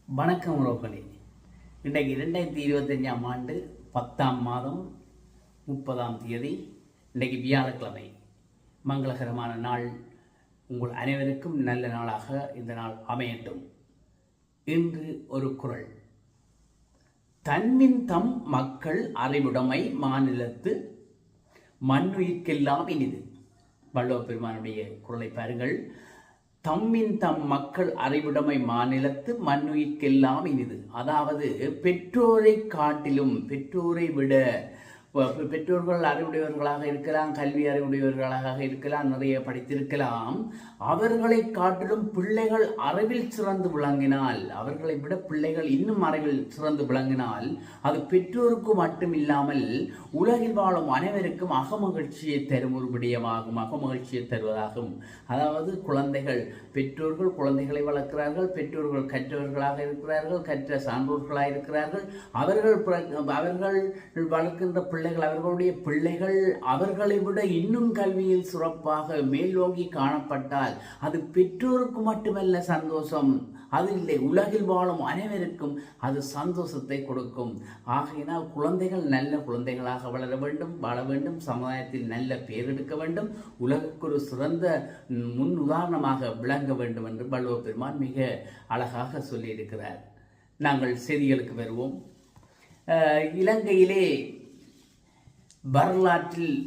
வணக்கம் ரோகணி. இன்றைக்கு 2025ஆம் ஆண்டு 10ஆம் மாதம் 30ஆம் தேதி. இன்றைக்கு வியாழக்கிழமை, மங்களகரமான நாள். உங்கள் அனைவருக்கும் நல்ல நாளாக இந்த நாள் அமையட்டும். இன்று ஒரு குறள். தன்மின் தம் மக்கள் அறிவுடைமை மாநிலத்து மண்ணுயிர்க்கெல்லாம் இனிது. வள்ளுவ பெருமானுடைய குறளை பாருங்கள். தம்மின் தம் மக்கள் அறிவுடைமை மாநிலத்து மண்ணுயிர்க்கெல்லாம் இனிது. அதாவது பெற்றோரை காட்டிலும், பெற்றோரை விட, பெற்றோர்கள் அறிவுடையவர்களாக இருக்கலாம், கல்வி அறிவுடையவர்களாக இருக்கலாம், நிறைய படித்திருக்கலாம். அவர்களை காட்டிலும் பிள்ளைகள் அறிவில் சிறந்து விளங்கினால், அவர்களை விட பிள்ளைகள் இன்னும் அறிவில் சிறந்து விளங்கினால், அது பெற்றோருக்கு மட்டும் இல்லாமல் உலகில் வாழும் அனைவருக்கும் அகமகிழ்ச்சியை தரும் ஒரு விடயமாகும், அகமகிழ்ச்சியை தருவதாகும். அதாவது குழந்தைகள், பெற்றோர்கள் குழந்தைகளை வளர்க்கிறார்கள், பெற்றோர்கள் கற்றவர்களாக இருக்கிறார்கள், கற்ற சான்றோர்களாக இருக்கிறார்கள். அவர்கள் வளர்க்கின்ற பிள்ளைகள், அவர்களுடைய பிள்ளைகள் அவர்களை விட இன்னும் கல்வியில் சிறப்பாக மேலோங்கி காணப்பட்டால் அது பெற்றோருக்கு மட்டுமல்ல சந்தோஷம், அது இல்லை, உலகில் வாழும் அனைவருக்கும் அது சந்தோஷத்தை கொடுக்கும். ஆகையினால் குழந்தைகள் நல்ல குழந்தைகளாக வளர வேண்டும், வாழ வேண்டும், சமுதாயத்தில் நல்ல பேர் எடுக்க வேண்டும், உலகுக்கு ஒரு சிறந்த முன் உதாரணமாக விளங்க வேண்டும் என்று வள்ளுவ பெருமான் மிக அழகாக சொல்லியிருக்கிறார். நாங்கள் செய்திகளுக்கு வருவோம். இலங்கையிலே வரலாற்றில்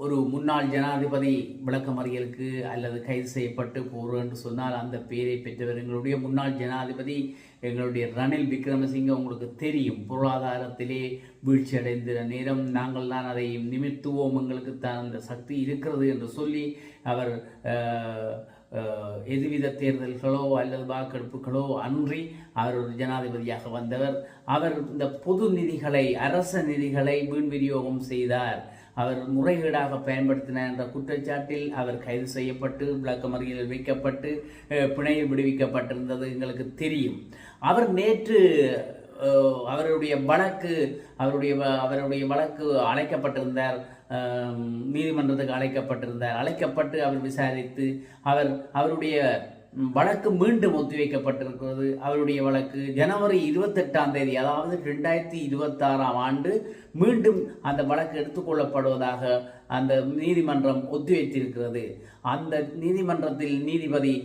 ஒரு முன்னாள் ஜனாதிபதி விளக்கமறியலுக்கு அல்லது கைது செய்யப்பட்டு போகிறோம் என்று சொன்னால் அந்த பெயரை பெற்றவர் எங்களுடைய முன்னாள் ஜனாதிபதி எங்களுடைய ரணில் விக்ரமசிங்க. உங்களுக்கு தெரியும், பொருளாதாரத்திலே வீழ்ச்சி அடைந்த நேரம் நாங்கள் தான் அதை நிமித்துவோம், எங்களுக்கு தான் அந்த சக்தி இருக்கிறது என்று சொல்லி அவர் எதுவித தேர்தல்களோ அல்லது வாக்கெடுப்புகளோ அன்றி அவர் ஒரு ஜனாதிபதியாக வந்தவர். அவர் இந்த பொது நிதிகளை, அரச நிதிகளை வீண் விநியோகம் செய்தார், அவர் முறைகேடாக பயன்படுத்தினார் என்ற குற்றச்சாட்டில் அவர் கைது செய்யப்பட்டு விளக்கமறியலில் வைக்கப்பட்டு பிணையில் விடுவிக்கப்பட்டிருந்தது எங்களுக்கு தெரியும். அவர் நேற்று அவருடைய வழக்கு அழைக்கப்பட்டிருந்தார், நீதிமன்றத்துக்கு அழைக்கப்பட்டு அவர் விசாரித்து அவருடைய வழக்கு மீண்டும் ஒத்திவைக்கப்பட்டிருக்கிறது. அவருடைய வழக்கு ஜனவரி 28ஆம் தேதி, அதாவது 2026ஆம் ஆண்டு மீண்டும் அந்த வழக்கு எடுத்துக்கொள்ளப்படுவதாக அந்த நீதிமன்றம் ஒத்திவைத்திருக்கிறது. அந்த நீதிமன்றத்தில் நீதிபதி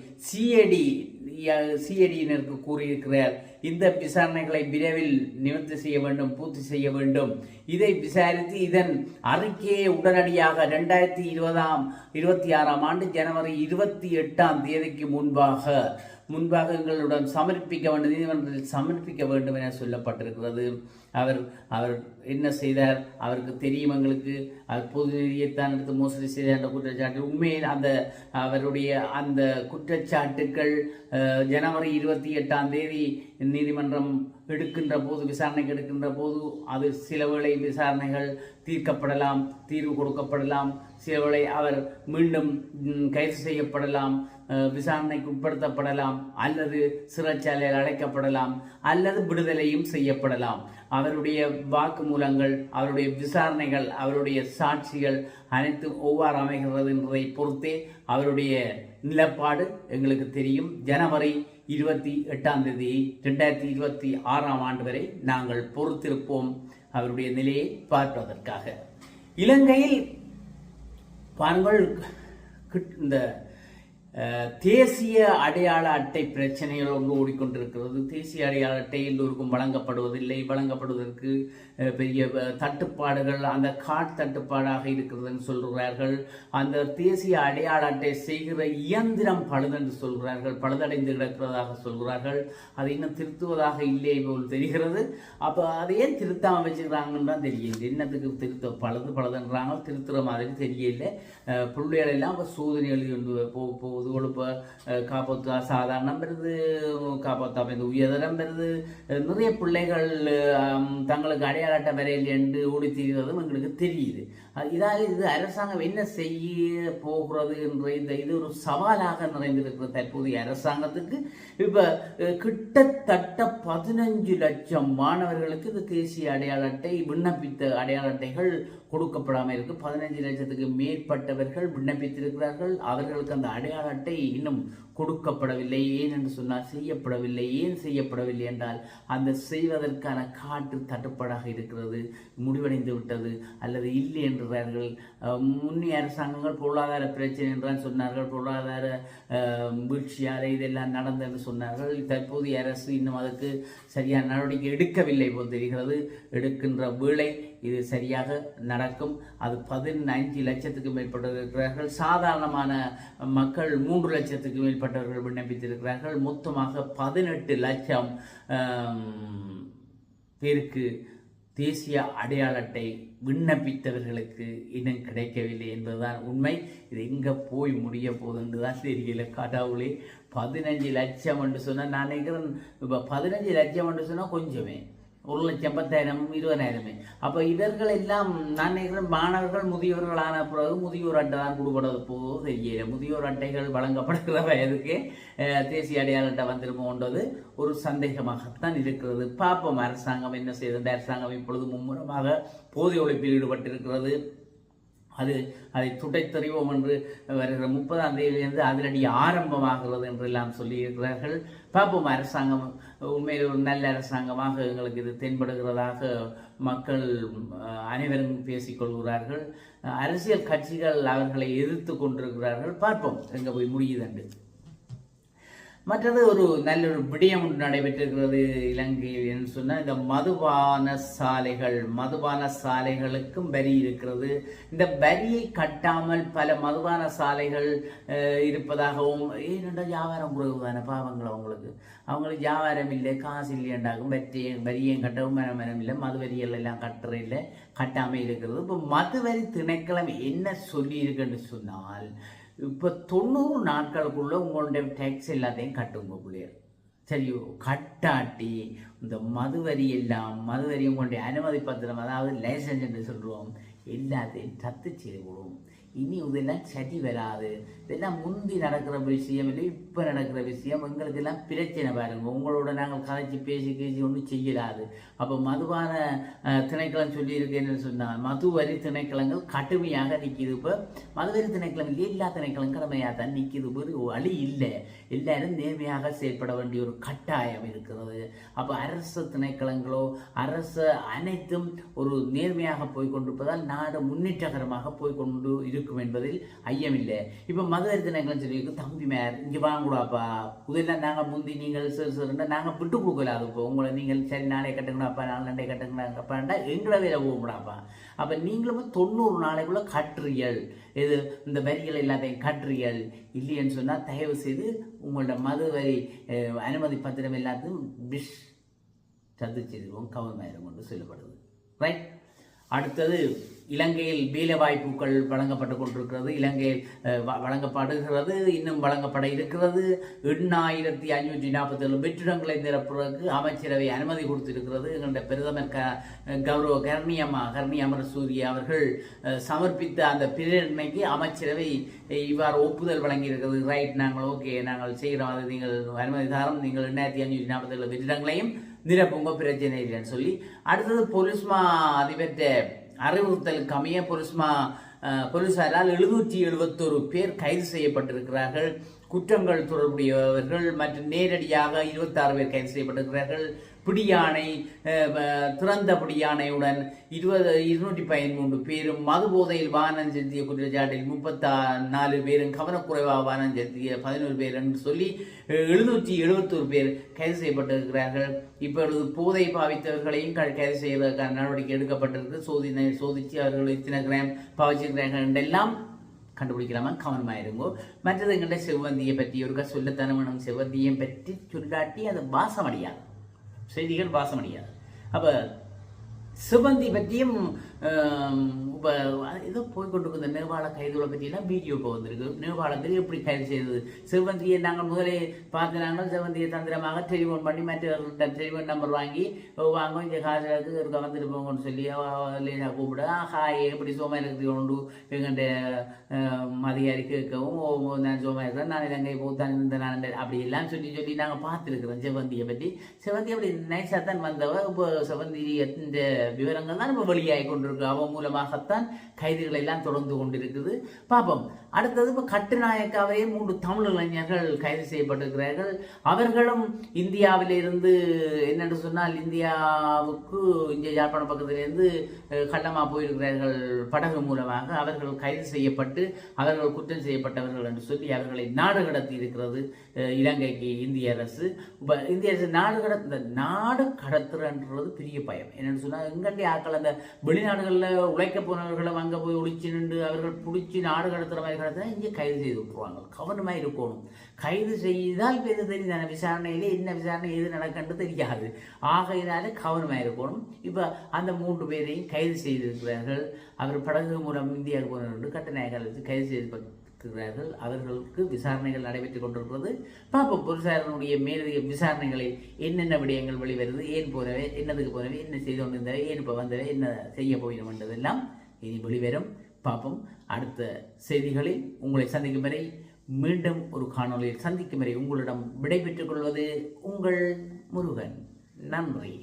சிஐடியினருக்கு கூறியிருக்கிறார், இந்த விசாரணைகளை விரைவில் நிவர்த்தி செய்ய வேண்டும், பூர்த்தி செய்ய வேண்டும். இதை விசாரித்து இதன் அறிக்கையை உடனடியாக 2026ஆம் ஆண்டு ஜனவரி 28ஆம் தேதிக்கு முன்பாக எங்களுடன் சமர்ப்பிக்க வேண்டும், நீதிமன்றத்தில் சமர்ப்பிக்க வேண்டும் என சொல்லப்பட்டிருக்கிறது. அவர் என்ன செய்தார்? அவருக்கு தெரியும், எங்களுக்கு அவர் பொது நிதியைத்தான் எடுத்து மோசடி செய்தார் என்ற குற்றச்சாட்டு. உண்மையில் அவருடைய அந்த குற்றச்சாட்டுக்கள் ஜனவரி 28ஆம் தேதி நீதிமன்றம் விசாரணைக்கு எடுக்கின்ற போது அது சில வேளை விசாரணைகள் தீர்க்கப்படலாம், தீர்வு கொடுக்கப்படலாம், சில வேளை அவர் மீண்டும் கைது செய்யப்படலாம், விசாரணைக்கு உட்படுத்தப்படலாம், அல்லது சிறைச்சாலையில் அடைக்கப்படலாம், அல்லது விடுதலையும் செய்யப்படலாம். அவருடைய வாக்குமூலங்கள், அவருடைய விசாரணைகள், அவருடைய சாட்சிகள் அனைத்தும் ஒவ்வாறு அமைகிறது என்பதை பொறுத்தே அவருடைய நிலப்பாடு எங்களுக்கு தெரியும். ஜனவரி 28ஆம் தேதி 2026ஆம் ஆண்டு வரை நாங்கள் பொறுத்திருப்போம் அவருடைய நிலையை பார்ப்பதற்காக. இலங்கையில் பாருங்கள், இந்த தேசிய அடையாள அட்டை பிரச்சனைகள் ஒன்று ஓடிக்கொண்டிருக்கிறது. தேசிய அடையாள அட்டை எல்லோருக்கும் வழங்கப்படுவதற்கு பெரிய தட்டுப்பாடுகள், அந்த கார்டு தட்டுப்பாடாக இருக்கிறதுன்னு சொல்கிறார்கள். அந்த தேசிய அடையாள அட்டை செய்கிற இயந்திரம் பழுதென்று சொல்கிறார்கள், பழுதடைந்து கிடக்கிறதாக சொல்கிறார்கள். அதை இன்னும் திருத்துவதாக இல்லை போல் தெரிகிறது. அப்போ அதை ஏன் திருத்தாமல் வச்சுக்கிறாங்கன்னு தான் தெரியல. என்னத்துக்கு பழுதுன்றாங்க, திருத்துற மாதிரி தெரியல. பிள்ளைகள் எல்லாம் இப்போ சோதனை எழுதி கொண்டு போகுது. இப்போ காப்போத்தா சாதாரணம் பெறுது, காப்போத்தா இந்த உயர்தரம் பெறுது. நிறைய பிள்ளைகள் தங்களுக்கு அடையாள அட்டை வரையில் என்று ஓடி தீர்வதும் எங்களுக்கு தெரியுது. இது அரசாங்கம் என்ன செய்ய போகிறது என்ற இது ஒரு சவாலாக நிறைந்திருக்கிற தற்போதைய அரசாங்கத்துக்கு. இப்போ கிட்டத்தட்ட 15 லட்சம் மாணவர்களுக்கு இந்த தேசிய அடையாள அட்டை விண்ணப்பித்த அடையாள அட்டைகள் கொடுக்கப்படாமல் இருக்கு. 15 லட்சத்துக்கு மேற்பட்டவர்கள் விண்ணப்பித்திருக்கிறார்கள். அவர்களுக்கு அந்த அடையாள அட்டை இன்னும் கொடுக்கப்படவில்லை. ஏன் என்று சொன்னால் செய்யப்படவில்லை. ஏன் செய்யப்படவில்லை என்றால் அந்த செய்வதற்கான காற்று தட்டுப்பாடாக இருக்கிறது, முடிவடைந்து விட்டது அல்லது இல்லை என்கிறார்கள். முன்னிய அரசாங்கங்கள் பொருளாதார பிரச்சனை என்றால் சொன்னார்கள், பொருளாதார வீழ்ச்சியால் இதெல்லாம் நடந்தது சொன்னார்கள். தற்போதைய அரசு இன்னும் அதுக்கு சரியான நடவடிக்கை எடுக்கவில்லை போல் தெரிகிறது. எடுக்கின்ற வேளை இது சரியாக நடக்கும். அது 15 லட்சத்துக்கு மேற்பட்டிருக்கிறார்கள். சாதாரணமான மக்கள் 3 லட்சத்துக்கு மேற்பட்டவர்கள் விண்ணப்பித்திருக்கிறார்கள். மொத்தமாக 18 லட்சம் பேருக்கு தேசிய அடையாள அட்டை விண்ணப்பித்தவர்களுக்கு இன்னும் கிடைக்கவில்லை என்பதுதான் உண்மை. இது எங்கே போய் முடிய போகுதுன்னு தான் தெரியல. கடவுளே, 15 லட்சம் என்று சொன்னால் நான் நினைக்கிறேன், இப்போ 15 லட்சம் என்று சொன்னால் கொஞ்சமே, 1,10,000 20,000. அப்போ இவர்கள் எல்லாம் நான் நினைக்கிறேன் மாணவர்கள் முதியோர்களான பிறகு முதியோர் அட்டை தான் கொடுக்கறது போதோ தெரியல. முதியோர் அட்டைகள் வழங்கப்படுகிற வயதுக்கு தேசிய அடையாள அட்டை வந்துருமோன்றது ஒரு சந்தேகமாகத்தான் இருக்கிறது. பார்ப்போம் அரசாங்கம் என்ன செய்தது. அரசாங்கம் இப்பொழுது மும்முரமாக போதை ஒழிப்பில் ஈடுபட்டிருக்கிறது. அதை துடைத்தறிவோம் என்று வருகிற 30ஆம் தேதியிலிருந்து அதிரடி ஆரம்பமாகிறது என்றெல்லாம் சொல்லியிருக்கிறார்கள். பார்ப்போம், அரசாங்கம் உண்மையில் ஒரு நல்ல அரசாங்கமாக எங்களுக்கு இது தென்படுகிறதாக மக்கள் அனைவரும் பேசிக்கொள்கிறார்கள். அரசியல் கட்சிகள் அவர்களை எதிர்த்து கொண்டிருக்கிறார்கள். பார்ப்போம் எங்கே போய் முடியுதுண்டு. மற்றது ஒரு நல்ல ஒரு விடயம் ஒன்று நடைபெற்றிருக்கிறது இலங்கையில் என்று சொன்னால், இந்த மதுபான சாலைகளுக்கும் வரி இருக்கிறது. இந்த வரியை கட்டாமல் பல மதுபான சாலைகள் இருப்பதாகவும், ஏனென்றால் வியாபாரம் குறைவுதான பாவங்கள் அவங்களுக்கு வியாபாரம் இல்லை, காசு இல்லையாண்டாகும், வரியும் கட்டவும் மனம் இல்லை, மது வரிகள் எல்லாம் கட்டுற கட்டாமல் இருக்கிறது. இப்போ மது வரி திணைக்களம் என்ன சொல்லி இருக்குன்னு சொன்னால், இப்போ 90 நாட்களுக்குள்ள உங்களுடைய டேக்ஸ் எல்லாத்தையும் கட்டுங்க பிள்ளையர். சரியோ, கட்டாட்டி இந்த மதுவரி உங்களுடைய அனுமதி பத்திரம், அதாவது லைசன்ஸ் என்று சொல்லுவோம், எல்லாத்தையும் ரத்து செய்து விடுவோம். இனி இதெல்லாம் சரி வராது. இதெல்லாம் முந்தி நடக்கிற விஷயம் இல்லை, இப்போ நடக்கிற விஷயம். எங்களுக்கு எல்லாம் பிரச்சனை பாருங்க. உங்களோட நாங்கள் கதைச்சி பேசி ஒன்றும் செய்யலாது. அப்போ மதுபான திணைக்களம் சொல்லியிருக்கு என்னன்னு சொன்னால், மதுவரி திணைக்களங்கள் கடுமையாக நிற்கிது. இப்போ மதுவரி திணைக்களம் இல்லை, எல்லா திணைக்களம் கடமையாக தான் நிற்கிது. ஒரு வழி இல்லை, எல்லாரும் நேர்மையாக செயல்பட வேண்டிய ஒரு கட்டாயம் இருக்கிறது. அப்போ அரசு திணைக்களங்களோ அரசு அனைத்தும் ஒரு நேர்மையாக போய்கொண்டிருப்பதால் நாடு முன்னேற்றகரமாக போய்கொண்டு இருக்கும் என்பதில் ஐயமில்லை. இப்போ மதுவரி திணைக்களம் சொல்லியிருக்கு, தம்பி மேர் இங்கே வாங்கக்கூடாப்பா, இதெல்லாம் நாங்கள் முந்தி நீங்கள் சிறுன்னா நாங்கள் விட்டு கொடுக்கலாது. இப்போ உங்களை நீங்கள் சரி நாளை கட்டுங்கடாப்பா, 4 நாளை கட்டுங்கடாப்பாண்டா எங்களை வேலை போகக்கூடாப்பா. அப்போ நீங்களும் 90 நாளைக்குள்ள கட்டுறியல், இது இந்த வரிகள் எல்லாத்தையும் கட்டுறியல் இல்லைன்னு சொன்னால் தயவு செய்து உங்களோட மதுவரி அனுமதி பத்திரம் எல்லாத்தையும் ரத்து செய்திருவோம், கவர்மெண்ட் கொண்டு சொல்லப்படுது. ரைட். அடுத்தது, இலங்கையில் வேலை வாய்ப்புகள் வழங்கப்பட்டு கொண்டிருக்கிறது. இலங்கையில் வழங்கப்படுகிறது, இன்னும் வழங்கப்பட இருக்கிறது. 8,547 வெற்றிடங்களை நிரப்புவதற்கு அமைச்சரவை அனுமதி கொடுத்திருக்கிறது. எங்களுடைய பிரதமர் கௌரவ கர்ணி அமரசூரிய அவர்கள் சமர்ப்பித்த அந்த பிரேரணைக்கு அமைச்சரவை இவ்வாறு ஒப்புதல் வழங்கியிருக்கிறது. ரைட், நாங்கள் ஓகே, நாங்கள் செய்கிறோம், அது நீங்கள் அனுமதி தாரம், நீங்கள் 8,547 வெற்றிடங்களையும் நிரப்புங்க, பிரச்சனை இல்லைன்னு சொல்லி. அடுத்தது, பொலிஸ்மா அதிபர்கிட்ட அறிவுறுத்தலுக்கு அமைய போலீசாரால் 771 பேர் கைது செய்யப்பட்டிருக்கிறார்கள். குற்றங்கள் தொடர்புடையவர்கள் மற்றும் நேரடியாக 26 பேர் கைது செய்யப்பட்டிருக்கிறார்கள். பிடியாணை, திறந்த பிடியாணையுடன் 213 பேரும், மது போதையில் வாகனம் செலுத்திய குற்றச்சாட்டில் 34 பேரும், கவனக்குறைவாக வாகனம் செலுத்திய 11 பேர் என்று சொல்லி 771 பேர் கைது செய்யப்பட்டிருக்கிறார்கள். இப்பொழுது போதை பாவித்தவர்களையும் கைது செய்வதற்கான நடவடிக்கை எடுக்கப்பட்டிருக்கு. சோதிச்சு அவர்கள் இத்தனை கிராம் பாவிச்சிருக்கிறார்கள் என்றெல்லாம் கண்டுபிடிக்கலாமா, கவனமாயிருங்கோ. மற்றது எங்கள்கிட்ட செவ்வந்தியை பற்றி ஒரு சொல்லத்தான வேணும். செவ்வந்தியை பற்றி சொல்லாட்டி அது வாசமடையாது, செய்திகள் வாசமடையாது. அப்போ செவ்வந்தி பற்றியும் இப்போ ஏதோ போய்கொண்டு இந்த நேபாள கைதுகளை பற்றியெல்லாம் வீடியோ இப்போ வந்திருக்கு. நேபாளத்தில் எப்படி கைது செய்தது, செவ்வந்தியை நாங்கள் முதலே பார்த்து நாங்கள் செவ்வந்தியை தந்திரமாக டெலிஃபோன் பண்ணி மற்றவர்கள்ட்ட டெலிஃபோன் நம்பர் வாங்கி வாங்க, இங்கே காசுக்கு இருக்க வந்துட்டு போங்கன்னு சொல்லி லேசாக கூப்பிட, ஹாய் எப்படி சோமா இருக்குது கொண்டு எங்கள்கிட்ட அதிகாரி கேட்கவும், நான் சோமா இருக்கிறேன், நான் இலங்கை போத்தான் இந்த நான் அப்படி எல்லாம் சொல்லி நாங்கள் பார்த்துருக்குறோம் செவ்வந்தியை பற்றி. செவ்வந்தி அப்படி நைஸாக தான் வந்தவ. இப்போ செவ்வந்தி இந்த விவரங்கள் தான் இப்போ வெளியாகி கொண்டிருக்கு. அவன் மூலமாகத்தான் கைதுகள் எல்லாம் தொடர்ந்து கொண்டிருக்குது. பார்ப்போம். அடுத்தது இப்போ கட்டுநாயக்காவே 3 தமிழ் இளைஞர்கள் கைது செய்யப்பட்டிருக்கிறார்கள். அவர்களும் இந்தியாவிலிருந்து என்னென்று சொன்னால் இந்தியாவுக்கு இங்கே யாழ்ப்பாணம் பக்கத்திலிருந்து கள்ளமாக போயிருக்கிறார்கள் படகு மூலமாக. அவர்கள் கைது செய்யப்பட்டு அவர்கள் குற்றம் செய்யப்பட்டவர்கள் என்று சொல்லி அவர்களை நாடு கடத்தி இருக்கிறது இலங்கைக்கு இந்திய அரசு. இந்திய அரசு நாடு கடத்துறன்றது பெரிய பயம். என்னென்னு சொன்னால் எங்கள்கிட்ட ஆக்கள் அந்த வெளிநாடுகளில் உழைக்க போனவர்களை அங்கே போய் ஒழிச்சு நின்று அவர்கள் பிடிச்சி நாடு கடத்துகிற மாதிரி கடத்தினா இங்கே கைது செய்து விட்டுருவாங்க. கவனமாக இருக்கணும். கைது செய்தால் இப்போ எது தெரியுதான விசாரணையிலே என்ன விசாரணை எது நடக்கன்னு தெரியாது. ஆகையினால கவனமாக இருக்கணும். இப்போ அந்த 3 பேரையும் கைது செய்திருக்கிறார்கள். அவர் படகு மூலம் இந்தியாவுக்கு போனவர்கள் கட்டுநாயக்கால் வச்சு கைது செய்திருக்கிறார்கள். அவர்களுக்கு விசாரணைகள் நடைபெற்றுக் கொண்டிருக்கிறது. பார்ப்போம் போலீசாரனுடைய மேலதிக விசாரணைகளில் என்னென்ன விடயங்கள் வெளிவருது, ஏன் போனவை, என்னதுக்கு போனவை, என்ன செய்து கொண்டிருந்தவை, ஏன் இப்போ வந்தவை, என்ன செய்ய போயிடும் என்றதெல்லாம் இனி வெளிவரும். பார்ப்போம். அடுத்த செய்திகளில் உங்களை சந்திக்கும் வரை, மீண்டும் ஒரு காணொலியில் சந்திக்கும் வரை உங்களிடம் விடைபெற்றுக் கொள்வது உங்கள் முருகன். நன்றி.